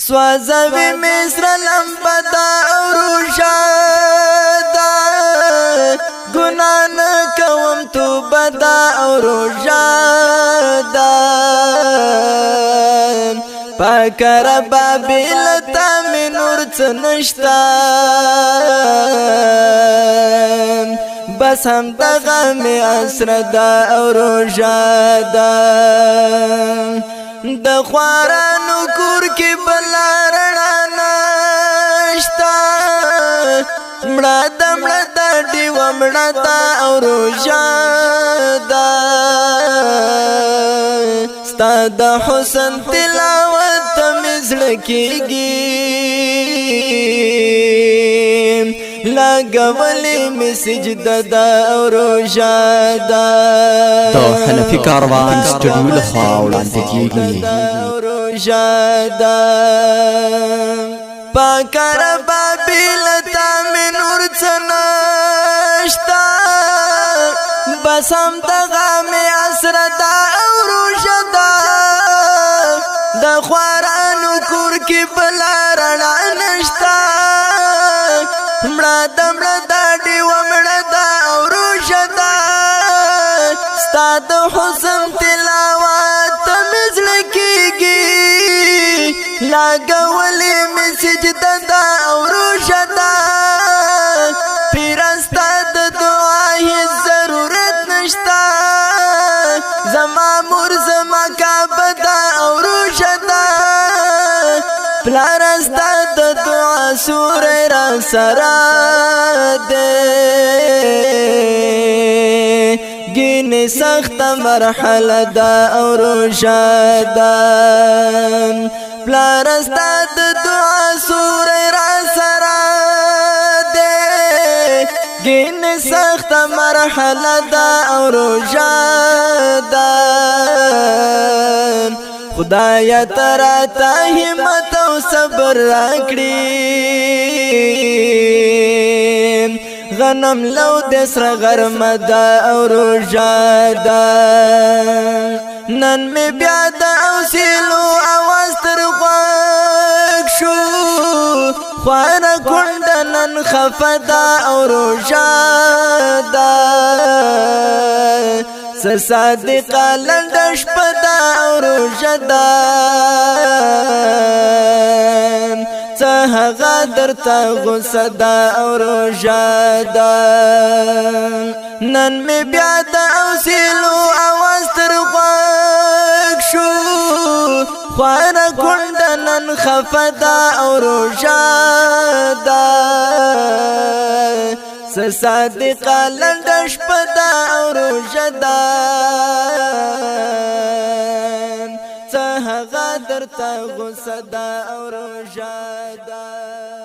سوازوی مصر لمبدا او روشادا گناہ نکوم تو بدا او روشادا پاکر بابیلتا می نور چنشتا بس هم دغا می اسر دا او روشادا د خوارانو کور کی بلا رڼا نشتا مړه د ډیوه مړه دا او روژه ده ستا د حسن تلاوت ته مې زړه کېږي لګولې مې سجده ده او روژه ده د حنفي کاروان سټوډیو لخوا وړاندې کېږي روژه پاکر بابیلتا می نور چنشتا بس هم دغا می اسر دا او روژه دا د خوارانو کور کی بلا رڼا نشتا مړه د ډیوه مړه دا او روژه دا ستا د حسن تلاوت ته مې زړه کېږي لګولې مې سجده دا او روژه دا پیره ستا د دعا هېڅ ضرورت نشته زما مور زما کعبه دا او روژه دا پلاره ستا د دعا سوری را سره دی گینی سخت مرحله دا او روژه دا پلارستا د دعا سوری را سره دی گینی سخت مرحله دا او روژه دا خدایا تراتا همت او صبر راکړي غنم لو دسر غرمه دا او روژه دا نن می بیا د اوسیلو اواز تر غوږ شو خواره کونډه نن خفه دا او روژه دا څه صادقه لنډه شپه دا او روژه دا څه هغه درته غوسه ده او روژه ده نن می بیا د اوسیلو اواز تر غوږ شو خواره کونډه نن خفه ده او روژه ده څه صادقه لنډه شپه ده او روژه ده څه هغه درته غوسه ده او روژه ده